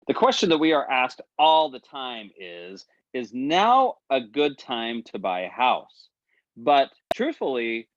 The question that we are asked all the time is now a good time to buy a house? But truthfully,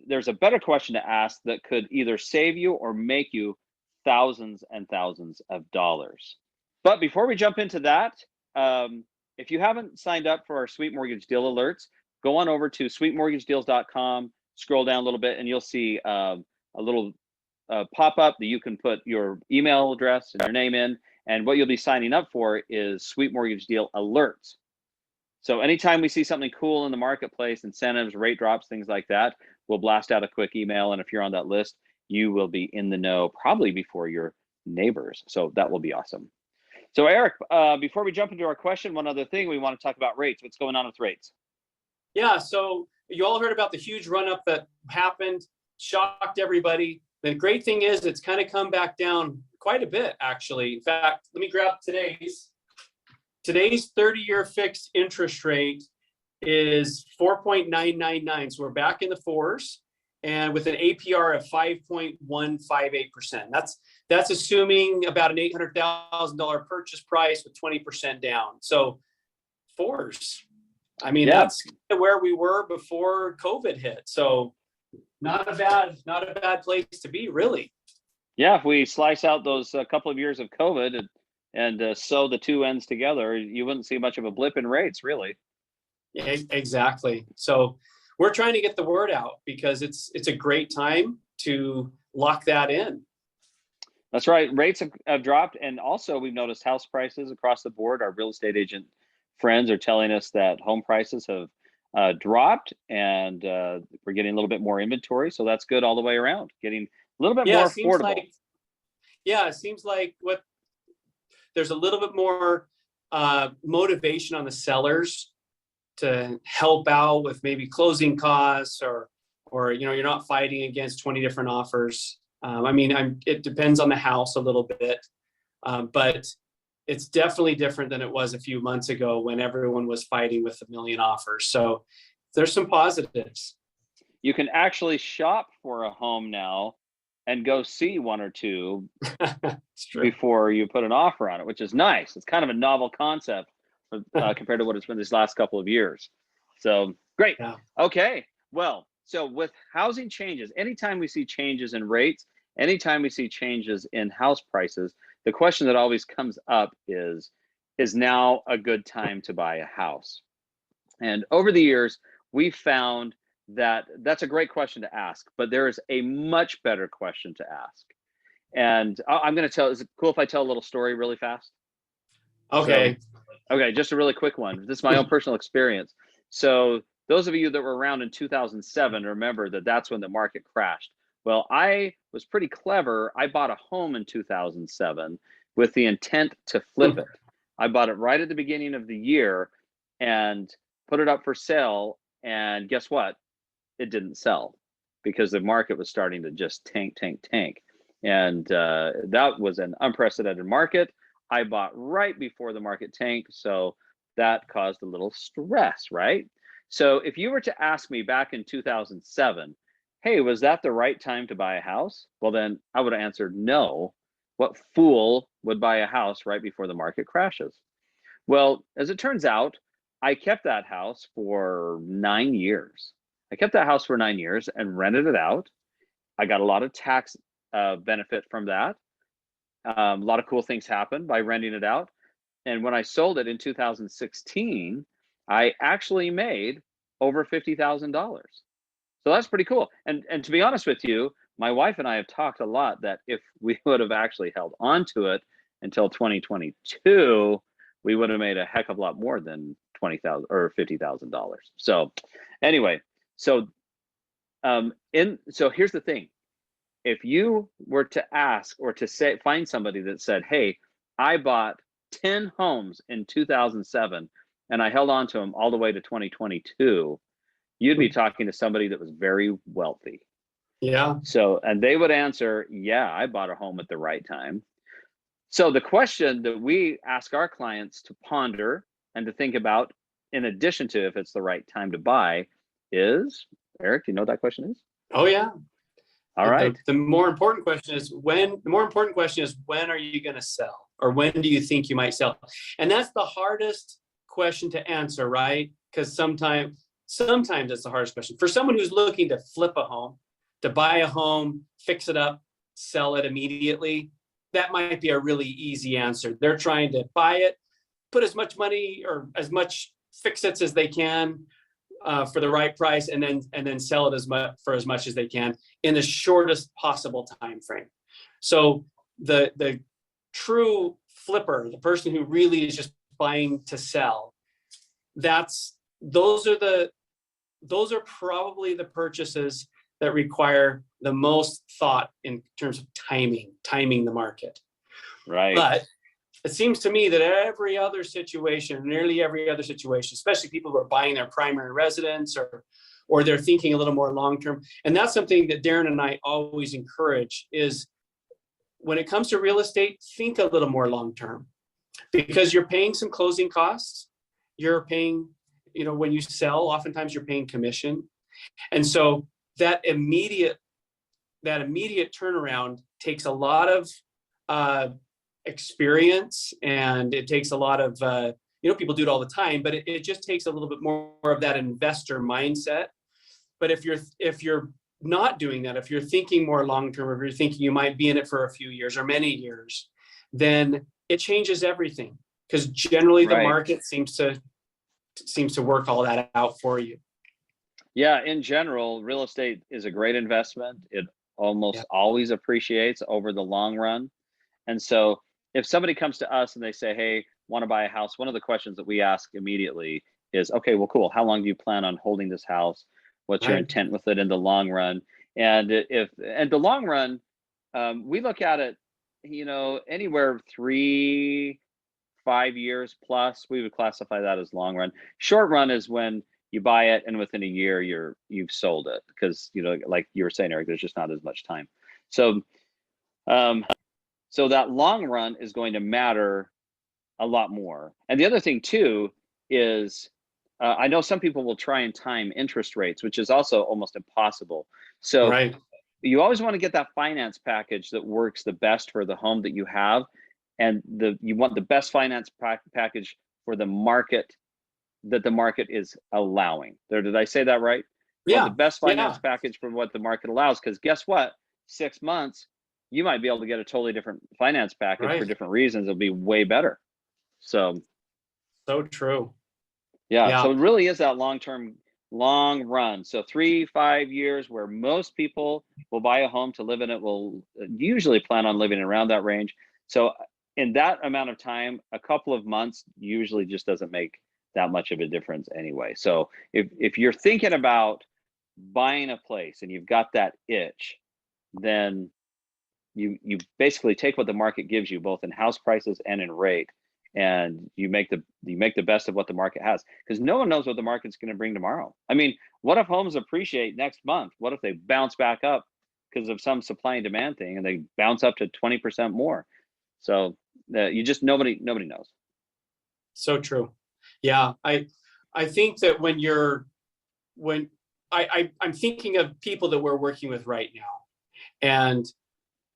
there's a better question to ask that could either save you or make you thousands and thousands of dollars. But before we jump into that, if you haven't signed up for our Sweet Mortgage Deal alerts, go on over to sweetmortgagedeals.com, scroll down a little bit, and you'll see a little pop up that you can put your email address and your name in. And what you'll be signing up for is Sweet Mortgage Deal alerts. So anytime we see something cool in the marketplace, incentives, rate drops, things like that, we'll blast out a quick email. And if you're on that list, you will be in the know probably before your neighbors. So that will be awesome. So Eric, before we jump into our question, one other thing, we want to talk about rates. What's going on with rates? Yeah, so you all heard about the huge run up that happened, shocked everybody. The great thing is it's kind of come back down quite a bit, actually. In fact, let me grab today's 30-year fixed interest rate is 4.999. So we're back in the fours and with an APR of 5.158%. That's assuming about an $800,000 purchase price with 20% down. So fours. I mean, that's where we were before COVID hit. So not a bad place to be, really. Yeah, if we slice out those couple of years of COVID and sew the two ends together, you wouldn't see much of a blip in rates, really. Yeah, exactly. So we're trying to get the word out because it's a great time to lock that in. That's right. Rates have dropped. And also we've noticed house prices across the board. Our real estate agent friends are telling us that home prices have dropped and we're getting a little bit more inventory. So that's good all the way around, getting a little bit more affordable. It seems like there's a little bit more motivation on the sellers to help out with maybe closing costs or you're not fighting against 20 different offers. It depends on the house a little bit, but it's definitely different than it was a few months ago when everyone was fighting with a million offers. So there's some positives. You can actually shop for a home now and go see one or two before you put an offer on it, which is nice. It's kind of a novel concept compared to what it's been these last couple of years. So great. Yeah. Okay. Well, so with housing changes, anytime we see changes in rates, anytime we see changes in house prices, the question that always comes up is now a good time to buy a house? And over the years, we've found that that's a great question to ask, but there is a much better question to ask. And I'm going to tell, is it cool if I tell a little story really fast? Okay. Okay, just a really quick one. This is my own personal experience. So those of you that were around in 2007, remember that that's when the market crashed. Well, I was pretty clever. I bought a home in 2007 with the intent to flip it. I bought it right at the beginning of the year and put it up for sale. And guess what? It didn't sell because the market was starting to just tank. And that was an unprecedented market. I bought right before the market tanked. So that caused a little stress, right? So if you were to ask me back in 2007, hey, was that the right time to buy a house? Well, then I would have answered no. What fool would buy a house right before the market crashes? Well, as it turns out, I kept that house for 9 years. I kept that house for 9 years and rented it out. I got a lot of tax benefit from that. A lot of cool things happened by renting it out. And when I sold it in 2016, I actually made over $50,000. So that's pretty cool. And to be honest with you, my wife and I have talked a lot that if we would have actually held on to it until 2022, we would have made a heck of a lot more than $20,000 or $50,000. So anyway, so here's the thing. If you were to ask or to find somebody that said, hey, I bought 10 homes in 2007 and I held on to them all the way to 2022, you'd be talking to somebody that was very wealthy. Yeah. So, and they would answer, yeah, I bought a home at the right time. So the question that we ask our clients to ponder and to think about, in addition to if it's the right time to buy, is, Eric, do you know what that question is? Oh, yeah. All right. The more important question is when are you going to sell? Or when do you think you might sell? And that's the hardest question to answer, right? Because sometimes it's the hardest question. For someone who's looking to flip a home, to buy a home, fix it up, sell it immediately, that might be a really easy answer. They're trying to buy it, put as much money or as much fix-its as they can for the right price, and then sell it for as much as they can in the shortest possible time frame. So the true flipper, the person who really is just buying to sell, those are probably the purchases that require the most thought in terms of timing the market. Right. But it seems to me that nearly every other situation, especially people who are buying their primary residence or they're thinking a little more long-term. And that's something that Darin and I always encourage is when it comes to real estate, think a little more long-term, because you're paying some closing costs. You're paying, when you sell, oftentimes you're paying commission. And so that immediate turnaround takes a lot of experience, and it takes a lot of, people do it all the time, but it just takes a little bit more of that investor mindset. But if you're not doing that, if you're thinking more long-term, if you're thinking you might be in it for a few years or many years, then it changes everything, because generally the market seems to work all that out for you. Yeah, in general, real estate is a great investment. It almost always appreciates over the long run. And so if somebody comes to us and they say, hey, want to buy a house, one of the questions that we ask immediately is, okay, well, cool. How long do you plan on holding this house? What's your intent with it in the long run? And the long run, we look at it, anywhere 3-5 years plus, we would classify that as long run. Short run is when you buy it and within a year you've sold it, because like you were saying, Eric, there's just not as much time. So so that long run is going to matter a lot more. And the other thing too is I know some people will try and time interest rates, which is also almost impossible. So you always want to get that finance package that works the best for the home that you have, and you want the best finance package for the market that the market is allowing. Did I say that right? You want the best finance package for what the market allows, because guess what? 6 months, you might be able to get a totally different finance package for different reasons. It'll be way better. So true. Yeah. So it really is that long run. So 3-5 years, where most people will buy a home to live in it, will usually plan on living around that range. So in that amount of time, a couple of months usually just doesn't make that much of a difference anyway. So if you're thinking about buying a place and you've got that itch, then you basically take what the market gives you, both in house prices and in rate, and you make the best of what the market has, because no one knows what the market's going to bring tomorrow. I mean, what if homes appreciate next month? What if they bounce back up because of some supply and demand thing, and they bounce up to 20% more? So nobody knows. So true. Yeah, I think that I'm thinking of people that we're working with right now, and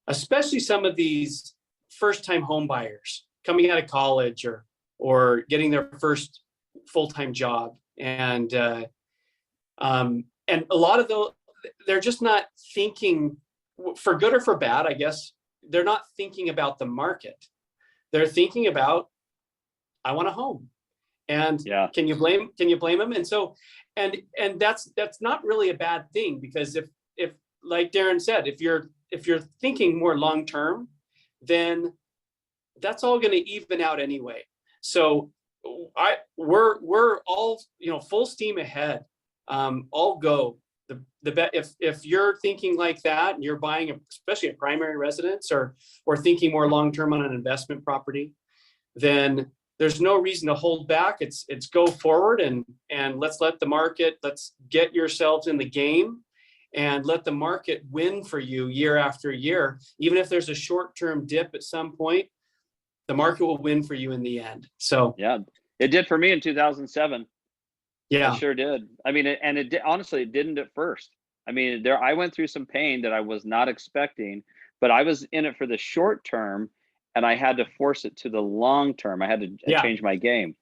especially some of these first-time home buyers coming out of college or getting their first full-time job, and a lot of those, they're just not thinking, for good or for bad, I guess, they're not thinking about the market. They're thinking about, I want a home. And can you blame them? And so, and that's not really a bad thing, because if like Darin said, if you're thinking more long term, then that's all going to even out anyway. So we're all full steam ahead. All go. If you're thinking like that and you're buying especially a primary residence or thinking more long term on an investment property, then there's no reason to hold back. It's go forward and let's get yourselves in the game and let the market win for you year after year. Even if there's a short-term dip at some point, the market will win for you in the end. So yeah, it did for me in 2007. Yeah, it sure did. I mean, honestly, it didn't at first. I mean, I went through some pain that I was not expecting, but I was in it for the short term. and I had to force it to the long term. I had to change my game.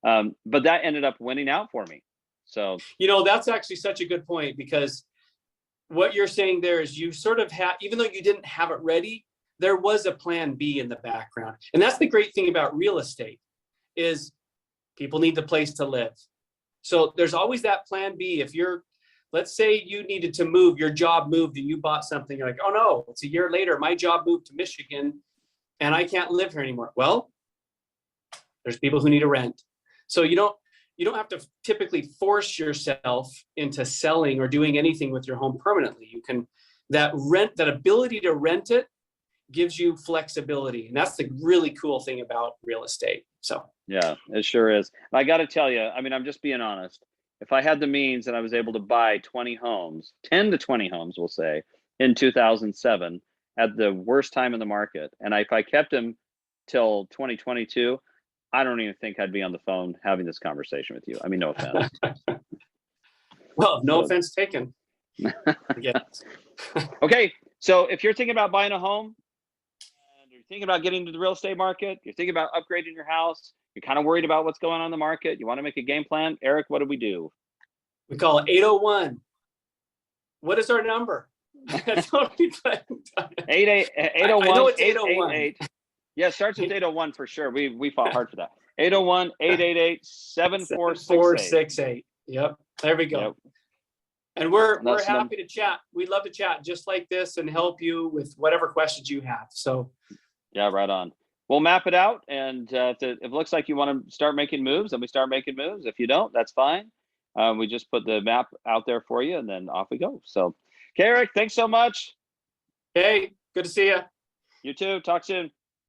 But that ended up winning out for me. So, that's actually such a good point, because what you're saying there is you sort of had, even though you didn't have it ready, there was a plan B in the background. And that's the great thing about real estate, is people need the place to live. So there's always that plan B. If let's say you needed to move, your job moved and you bought something, you're like, oh no, it's a year later, my job moved to Michigan and I can't live here anymore. Well, there's people who need to rent. So you don't have to typically force yourself into selling or doing anything with your home permanently. You can, that ability to rent it gives you flexibility. And that's the really cool thing about real estate. So yeah, it sure is. I got to tell you, I mean, I'm just being honest. If I had the means and I was able to buy 20 homes, 10 to 20 homes, we'll say, in 2007, at the worst time in the market, and if I kept them till 2022, I don't even think I'd be on the phone having this conversation with you. I mean, no offense. Well, no offense taken. Okay, so if you're thinking about buying a home, and you're thinking about getting into the real estate market, you're thinking about upgrading your house, you're kind of worried about what's going on in the market, you want to make a game plan, Eric, what do we do? We call it 801. What is our number? 801. I know it's 801. Yeah, it starts with 801 for sure. We fought hard for that. 801-888-7468. Yep. There we go. Yep. And we're happy to chat. We'd love to chat just like this and help you with whatever questions you have. So yeah, right on. We'll map it out, and if it looks like you want to start making moves, then we start making moves. If you don't, that's fine. We just put the map out there for you, and then off we go. So, okay, Eric, thanks so much. Hey, good to see you. You too. Talk soon.